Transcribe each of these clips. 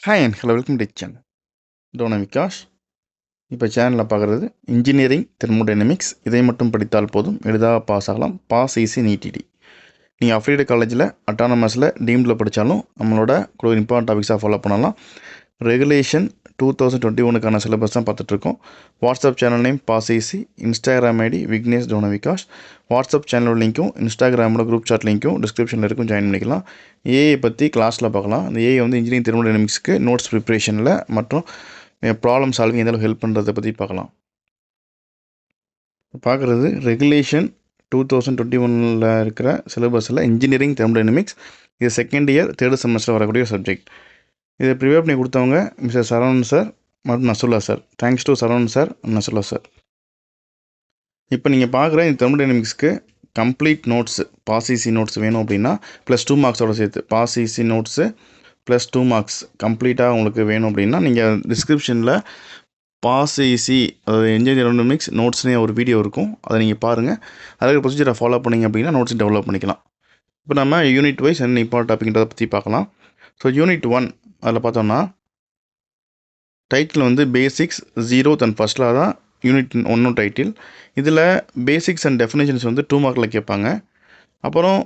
Hi and hello welcome to channel Dona Vikash. இப்போ சேனலில் பார்க்குறது இன்ஜினியரிங் தெர்மோடைனமிக்ஸ். இதை மட்டும் படித்தால் போதும், எளிதாக பாஸ் ஆகலாம். பாஸ் ஈஸி நீட்டிடி. நீங்கள் அஃபிலியேட் காலேஜில் அட்டானமஸில் டீம்டில் படித்தாலும் நம்மளோட இம்பார்ட்டன்ட் டாபிக்ஸாக ஃபாலோ பண்ணலாம். ரெகுலேஷன் 2021க்கான சிலபஸ் தான் பார்த்துட்ருக்கோம். WhatsApp channel name pass easy, Instagram ID Vignesh டோனா விகாஷ். வாட்ஸ்அப் சேனலோட லிங்க்கும் இன்ஸ்டாகிராமோட குரூப் சாட் லிங்க்கும் டிஸ்கிரிப்ஷனில் இருக்கும், ஜாயின் பண்ணிக்கலாம். ஏஐ பற்றி கிளாஸில் பார்க்கலாம். அந்த ஏஐ வந்து இன்ஜினியரிங் தெர்மோடைனமிக்ஸ்க்கு நோட்ஸ் ப்ரிப்ரேஷனில் மற்றும் ப்ராப்ளம் சால்விங் எந்த அளவுக்கு ஹெல்ப் பண்ணுறதை பற்றி பார்க்கலாம். பார்க்குறது ரெகுலேஷன் 2021 இருக்கிற சிலபஸில் இன்ஜினியரிங் தெர்மோடைனமிக்ஸ். இது செகண்ட் இயர் 3rd செமஸ்டர் வரக்கூடிய சப்ஜெக்ட். இதை ப்ரிப்பேர் பண்ணி கொடுத்தவங்க மிஸ்டர் சரவணன் சார் மற்றும் Nasulla sir. Thanks to Saravanan sir and Nasulla sir. இப்போ நீங்கள் பார்க்குற இந்த தெர்மோடைனமிக்ஸ்க்கு complete notes pass easy notes வேணும் அப்படின்னா +2 மார்க்ஸோட சேர்த்து பாஸ் ஈஸி நோட்ஸு +2 மார்க்ஸ் கம்ப்ளீட்டாக உங்களுக்கு வேணும் அப்படின்னா நீங்கள் டிஸ்கிரிப்ஷனில் பாஸ் ஈஸி அதாவது இன்ஜினியரிங் தெர்மோடைனமிக்ஸ் நோட்ஸ்னே ஒரு வீடியோ இருக்கும், அதை நீங்கள் பாருங்கள். அதுக்கு ப்ரொசீஜரை ஃபாலோ பண்ணிங்க அப்படின்னா நோட்ஸ் டெவலப் பண்ணிக்கலாம். இப்போ நம்ம யூனிட் வைஸ் என்ன இம்பார்ட்டன்ட் டாபிக்ன்றதை பற்றி பார்க்கலாம். ஸோ யூனிட் 1 அதில் பார்த்தோம்னா டைட்டில் வந்து பேசிக்ஸ் 0th அண்ட் ஃபஸ்ட்டில் தான் யூனிட் 1 டைட்டில். இதில் பேசிக்ஸ் அண்ட் டெஃபினேஷன்ஸ் வந்து 2 மார்க்கில் கேட்பாங்க. அப்புறம்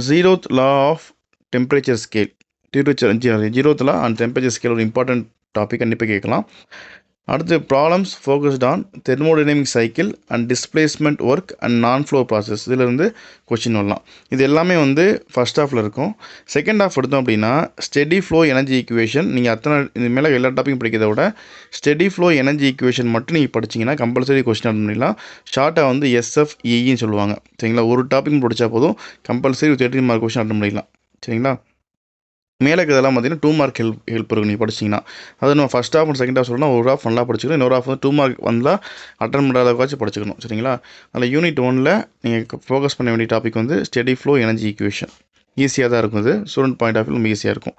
0th law of temperature scale, 0th law and temperature scale ஒரு இம்பார்ட்டன்ட் டாபிக் கண்டிப்பாக கேட்கலாம். அடுத்து problems focused on thermodynamic cycle and displacement work and non flow process. இதிலிருந்து கொஸ்டின் வரலாம். இது எல்லாமே வந்து ஃபஸ்ட் ஹாஃபில் இருக்கும். செகண்ட் ஹாஃப் எடுத்தோம் அப்படின்னா ஸ்டெடி ஃப்ளோ எனர்ஜி ஈக்குவேஷன். நீங்கள் அத்தனை இது மேலே எல்லா டாப்பிக்கும் படிக்கிறத விட ஸ்டெடி ஃப்ளோ எனர்ஜி ஈக்குவேஷன் மட்டும் நீங்கள் படிச்சிங்கன்னா கம்பல்சரி கொஸ்டின் அட்டன் பண்ணிடலாம். ஷார்ட்டாக வந்து SFEன்னு சொல்லுவாங்க. சரிங்களா, ஒரு டாபிக் படித்தா போதும் கம்பல்சரி 13 மார்க் கொஸ்டின் அட்டன் பண்ணிடலாம். சரிங்களா, மேலே இதெல்லாம் பார்த்தீங்கன்னா 2 மார்க் ஹெல்ப் இருக்கும் நீங்கள் படிச்சிங்கன்னா. அது நம்ம first half and second half சொல்லணும். ஒரு ஹாஃப் நல்லா படிச்சுக்கணும், இன்னொரு ஹாஃப் வந்து 2 மார்க் வந்தால் அட்டன் பண்ணுற அளவுக்காச்சும் படிச்சுக்கணும். சரிங்களா, அதில் யூனிட் 1ல் நீங்கள் ஃபோக்கஸ் பண்ண வேண்டிய டாபிக் வந்து ஸ்டெடி ஃப்ளோ எனர்ஜி ஈக்குவேஷன். ஈஸியாக தான் இருக்கும், இது ஸ்டூடெண்ட் பாயிண்ட் ஆஃப் வியூ ரொம்ப ஈஸியாக இருக்கும்.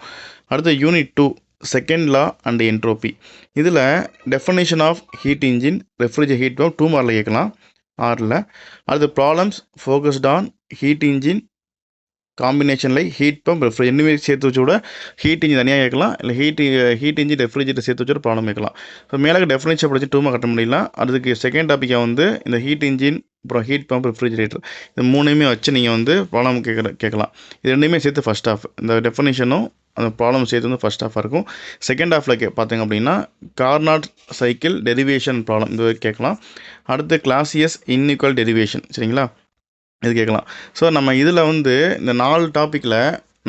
அடுத்து unit 2 second law and entropy. இதில் definition of heat engine, refrigerator heat pump 2 மார்க்கில் கேட்கலாம் 6ல். அடுத்து problems focused on heat engine காம்பினேஷனில் ஹீட் பம்ப் ரெஃப்ரிஜரேட்டர் ரெண்டுமே சேர்த்து வச்சு கூட ஹீட் இன்ஜின் தனியாக கேட்கலாம், இல்லை ஹீட் இன்ஜின் ரெஃப்ரிஜரேட்டர் சேர்த்து வச்சு ப்ராப்ளம் கேட்கலாம். ஸோ மேலே டெஃபினேஷன் படிச்சு 2 மார்க் கட்ட முடியலாம். அதுக்கு செகண்ட் டாப்பிக்காக வந்து இந்த ஹீட் இன்ஜின் அப்புறம் ஹீட் பம்ப் ரெஃப்ரிஜரேட்டர் இது மூணுமே வச்சு நீங்கள் வந்து ப்ராப்ளம் கேட்கலாம். இது ரெண்டுமே சேர்த்து ஃபஸ்ட் ஹாஃப். இந்த டெஃபினேஷனும் அந்த ப்ராப்ளம் சேர்த்து வந்து ஃபஸ்ட் ஹாஃபாக இருக்கும். செகண்ட் ஹாஃபில் பார்த்தீங்க அப்படின்னா கார்னாட் சைக்கிள் டெரிவேஷன் ப்ராப்ளம் இது கேட்கலாம். அடுத்து கிளாசியஸ் இன்இக்வல் டெரிவேஷன். சரிங்களா, இது கேட்கலாம். ஸோ நம்ம இதில் வந்து இந்த 4 டாப்பிக்கில்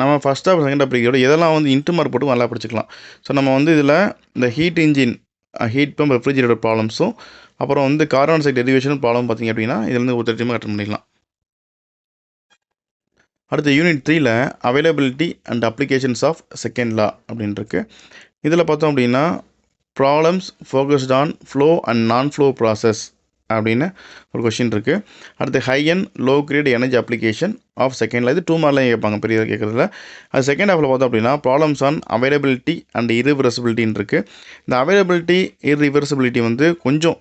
நம்ம ஃபஸ்ட் ஹாஃப் செகண்ட் டாப்பிக்கோட எதெல்லாம் வந்து இன்ட்டு மார்க் போட்டு நல்லா படிச்சுக்கலாம். ஸோ நம்ம வந்து இதில் இந்த heat engine heat pump refrigerator ப்ராப்ளம்ஸும் அப்புறம் வந்து கார்பன் சைட் டெரிவேஷன் ப்ராப்ளம் பார்த்திங்க அப்படின்னா இதுலேருந்து ஒரு 30 மார்க் அட்டன் பண்ணிக்கலாம். அடுத்து யூனிட் 3ல் availability and applications of second law அப்படின்ட்டுருக்கு. இதில் பார்த்தோம் அப்படின்னா problems focused on flow and non flow process அப்படின்னு ஒரு கொஷின் இருக்குது. அடுத்து high and low grade energy application of second law. இது 2 மார்க்லையும் கேட்பாங்க பெரிய கேட்குறதுல. அது செகண்ட் ஹாஃபில் பார்த்தோம் அப்படின்னா ப்ராப்ளம்ஸ் ஆன் அவைலபிலிட்டி அண்ட் இரிவர்சிபிலிட்டின்னு இருக்குது. இந்த அவைலபிலிட்டி இரிவர்சிபிலிட்டி வந்து கொஞ்சம்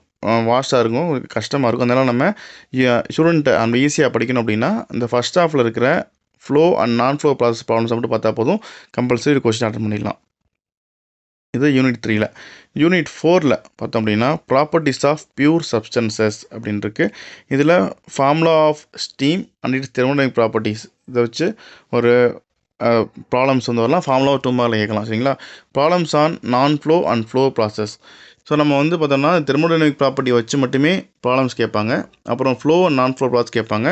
வாஸ்ட்டாக இருக்கும், கஷ்டமாக இருக்கும். அதனால் நம்ம ஸ்டூடெண்ட்டை நம்ம ஈஸியாக படிக்கணும் அப்படின்னா இந்த ஃபஸ்ட் ஹாஃபில் இருக்கிற flow and non flow process problems மட்டும் பார்த்தா போதும், கம்பல்சரி கொஸ்டின் அட்டன் பண்ணிடலாம். இது யூனிட் 3ல். யூனிட் 4ல் பார்த்தோம் அப்படின்னா ப்ராப்பர்ட்டிஸ் ஆஃப் பியூர் சப்ஸ்டன்சஸ் அப்படின்னு இருக்குது. இதில் formula of steam and its thermodynamic properties இதை வச்சு ஒரு ப்ராப்ளம்ஸ் வந்து வரலாம். ஃபார்முலா 2 மார்க்கில் கேட்கலாம். சரிங்களா, ப்ராப்ளம்ஸ் ஆன் நான் flow and flow process. So நம்ம வந்து பார்த்தோம்னா தெர்மோடைனமிக் ப்ராப்பர்ட்டி வச்சு மட்டுமே ப்ராப்ளம்ஸ் கேட்பாங்க. அப்புறம் flow and non flow process கேட்பாங்க.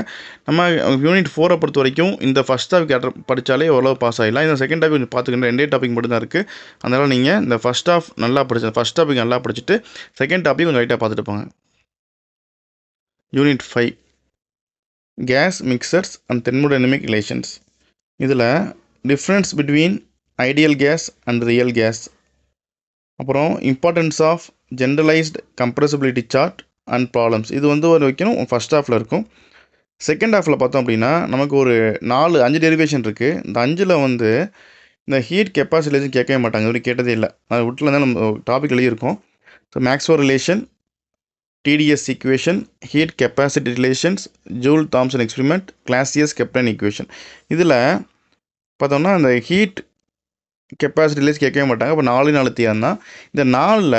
நம்ம யூனிட் 4 பொறுத்த வரைக்கும் இந்த ஃபஸ்ட் டாபிக் படித்தாலே ஓரளவு பாஸ் ஆகிடலாம். இந்த செகண்ட் டாபிக் கொஞ்சம் பார்த்துக்கிட்டு 2 டாபிக் மட்டும் தான் இருக்குது. அதனால் நீங்கள் இந்த ஃபஸ்ட் டாபிக் நல்லா படிச்சுட்டு செகண்ட் டாபிக் கொஞ்சம் லைட்டாக பார்த்துட்டு போங்க. Unit 5 gas mixtures and thermodynamic relations. இதில் difference between ideal gas and real gas, அப்புறம் importance of generalised compressibility chart and problems இது வந்து ஒரு வைக்கணும் ஃபஸ்ட் ஹாஃபில் இருக்கும். செகண்ட் ஹாஃபில் பார்த்தோம் அப்படின்னா நமக்கு ஒரு 5 டெரிவேஷன் இருக்குது. இந்த 5ல் வந்து இந்த ஹீட் கெப்பாசிட்டி கேட்கவே மாட்டாங்க, இது கேட்டதே இல்லை. அது விட்டுல தான் நம்ம டாபிக் எழுதியிருக்கோம். So Maxwell relation, TDS equation, heat capacity relations, Joule Thomson experiment, Clausius Clapeyron equation. இதில் பார்த்தோம்னா இந்த ஹீட் கெப்பாசிட்டி ரிலேஸ் கேட்கவே மாட்டாங்க. அப்போ 4 தியரம் தான். இந்த 4ல்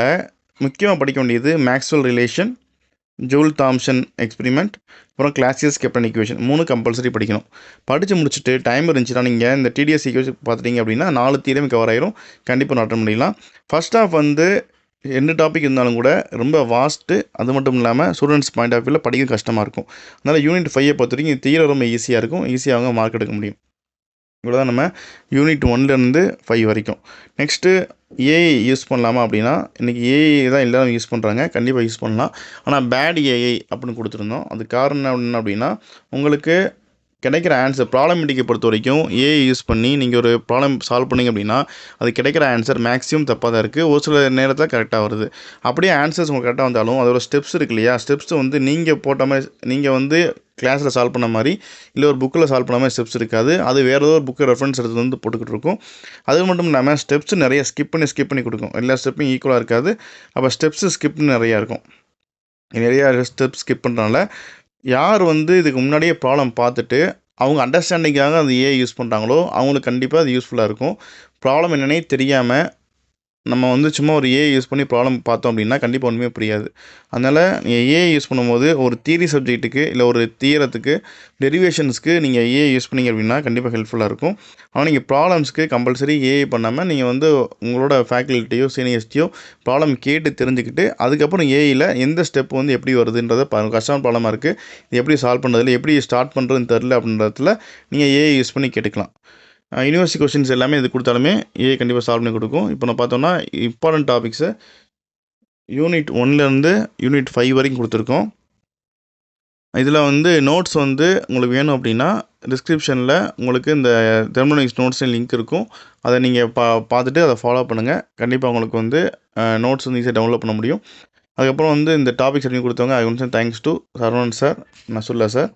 முக்கியமாக படிக்க வேண்டியது Maxwell relation, Joule Thomson experiment, அப்புறம் கிளாசியஸ் கெப்லர் ஈக்குவேஷன் 3 கம்பல்சரி படிக்கணும். படித்து முடிச்சுட்டு டைம் இருந்துச்சுன்னா நீங்கள் இந்த டிடிஎஸ் ஈக்குவேஷன் பார்த்துட்டீங்க அப்படின்னா 4 தியரம் கவர் ஆயிரும். கண்டிப்பாக அட்டன் பண்ணிடலாம். ஃபர்ஸ்ட் ஆஃப் வந்து 2 டாபிக் இருந்தாலும் கூட ரொம்ப வாஸ்ட்டு. அது மட்டும் இல்லாமல் ஸ்டூடெண்ட்ஸ் பாயிண்ட் ஆஃப் வியூவில் படிக்க கஷ்டமாக இருக்கும். அதனால் யூனிட் 5 பொறுத்த வரைக்கும் தியரம் ரொம்ப ஈஸியாக இருக்கும். ஈஸியாக அவங்க மார்க் எடுக்க முடியும். இவ்வளோ தான் நம்ம யூனிட் 1லேருந்து 5 வரைக்கும். நெக்ஸ்ட்டு ஏஐ யூஸ் பண்ணலாமா அப்படின்னா, இன்றைக்கி ஏஐ தான் எல்லோரும் யூஸ் பண்ணுறாங்க. கண்டிப்பாக யூஸ் பண்ணலாம். ஆனால் பேட் ஏஐ அப்படின்னு கொடுத்துருந்தோம். அது காரணம் என்ன அப்படின்னா, உங்களுக்கு கிடைக்கிற ஆன்சர் ப்ராப்ளமேட்டிக்கை பொறுத்த வரைக்கும் ஏஐ யூஸ் பண்ணி நீங்கள் ஒரு ப்ராப்ளம் சால்வ் பண்ணிங்க அப்படின்னா, அது கிடைக்கிற ஆன்சர் மேக்ஸிமம் தப்பாக தான் இருக்குது. ஒரு சில நேரத்தில் கரெக்டாக வருது. அப்படியே ஆன்சர்ஸ் உங்களுக்கு கரெக்டாக வந்தாலும் அதோட ஸ்டெப்ஸ் இருக்கு இல்லையா, ஸ்டெப்ஸ் வந்து நீங்கள் போட்ட மாதிரி, நீங்கள் வந்து கிளாஸில் சால்வ் பண்ண மாதிரி இல்லை ஒரு புக்கில் சால்வ் பண்ண மாதிரி ஸ்டெப்ஸ் இருக்காது. அது வேறு ஏதோ ஒரு புக்கு ரெஃபரன்ஸ் எடுத்து வந்து போட்டுக்கிட்டு இருக்கும். அது மட்டும் இல்லாமல் ஸ்டெப்ஸ் நிறைய ஸ்கிப் பண்ணி கொடுக்கும். எல்லா ஸ்டெப்பும் ஈக்குவலாக இருக்காது. அப்போ ஸ்டெப்ஸு ஸ்கிப்னு நிறையா இருக்கும். நிறையா ஸ்டெப்ஸ் ஸ்கிப் பண்ணுறனால யார் வந்து இதுக்கு முன்னாடியே ப்ராப்ளம் பார்த்துட்டு அவங்க அண்டர்ஸ்டாண்டிங்காக அந்த ஏஐ யூஸ் பண்ணுறாங்களோ அவங்களுக்கு கண்டிப்பாக அது யூஸ்ஃபுல்லாக இருக்கும். ப்ராப்ளம் என்னன்னே தெரியாமல் நம்ம வந்து சும்மா ஒரு ஏஐ யூஸ் பண்ணி ப்ராப்ளம் பார்த்தோம் அப்படின்னா கண்டிப்பாக ஒன்றுமே புரியாது. அதனால் நீங்கள் ஏஐ யூஸ் பண்ணும்போது ஒரு தியரி சப்ஜெக்ட்டுக்கு இல்லை ஒரு தியரத்துக்கு டெரிவேஷன்ஸ்க்கு நீங்கள் ஏஐ யூஸ் பண்ணிங்க அப்படின்னா கண்டிப்பாக ஹெல்ப்ஃபுல்லாக இருக்கும். ஆனால் நீங்கள் ப்ராப்ளம்ஸ்க்கு கம்பல்சரி ஏஐ பண்ணாமல் நீங்கள் வந்து உங்களோட ஃபேக்கல்ட்டியோ சீனியர்ஸ்டையோ ப்ராப்ளம் கேட்டு தெரிஞ்சுக்கிட்டு அதுக்கப்புறம் ஏஐயில் எந்த ஸ்டெப் வந்து எப்படி வருதுன்றதை பாருங்கள். கஷ்டமான ப்ராப்ளமாக இருக்குது, இது எப்படி சால்வ் பண்ணுறதுல எப்படி ஸ்டார்ட் பண்ணுறதுன்னு தெரில அப்படின்றதுல நீங்கள் ஏஐ யூஸ் பண்ணி கேட்டுக்கலாம். யூனிவர்சிட்டி கொஸ்டின்ஸ் எல்லாமே இது கொடுத்தாலுமே ஏஐ கண்டிப்பாக சால்வ் பண்ணி கொடுக்கும். இப்போ நான் பார்த்தோம்னா இம்பார்ட்டன்ட் டாபிக்ஸை யூனிட் 1லேருந்து யூனிட் 5 வரைக்கும் கொடுத்துருக்கோம். இதில் வந்து நோட்ஸ் வந்து உங்களுக்கு வேணும் அப்படின்னா டிஸ்கிரிப்ஷனில் உங்களுக்கு இந்த தெர்மோடைனமிக்ஸ் நோட்ஸ் லிங்க் இருக்கும். அதை நீங்கள் பார்த்துட்டு அதை ஃபாலோ பண்ணுங்கள். கண்டிப்பாக உங்களுக்கு வந்து நோட்ஸ் வந்து ஈஸியாக டவுன்லோட் பண்ண முடியும். அதுக்கப்புறம் வந்து இந்த டாபிக்ஸ் எடுத்து கொடுத்தவங்க I once thanks to Saravanan sir, Nasulla sir.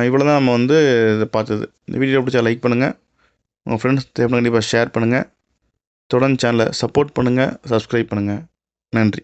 இவ்வளோ தான் நம்ம வந்து இதை பார்த்தது. இந்த வீடியோ பிடிச்சா லைக் பண்ணுங்கள், உங்கள் ஃப்ரெண்ட்ஸ் கண்டிப்பாக ஷேர் பண்ணுங்கள். தொடர்ந்து சேனலை சப்போர்ட் பண்ணுங்கள், சப்ஸ்கிரைப் பண்ணுங்கள். நன்றி.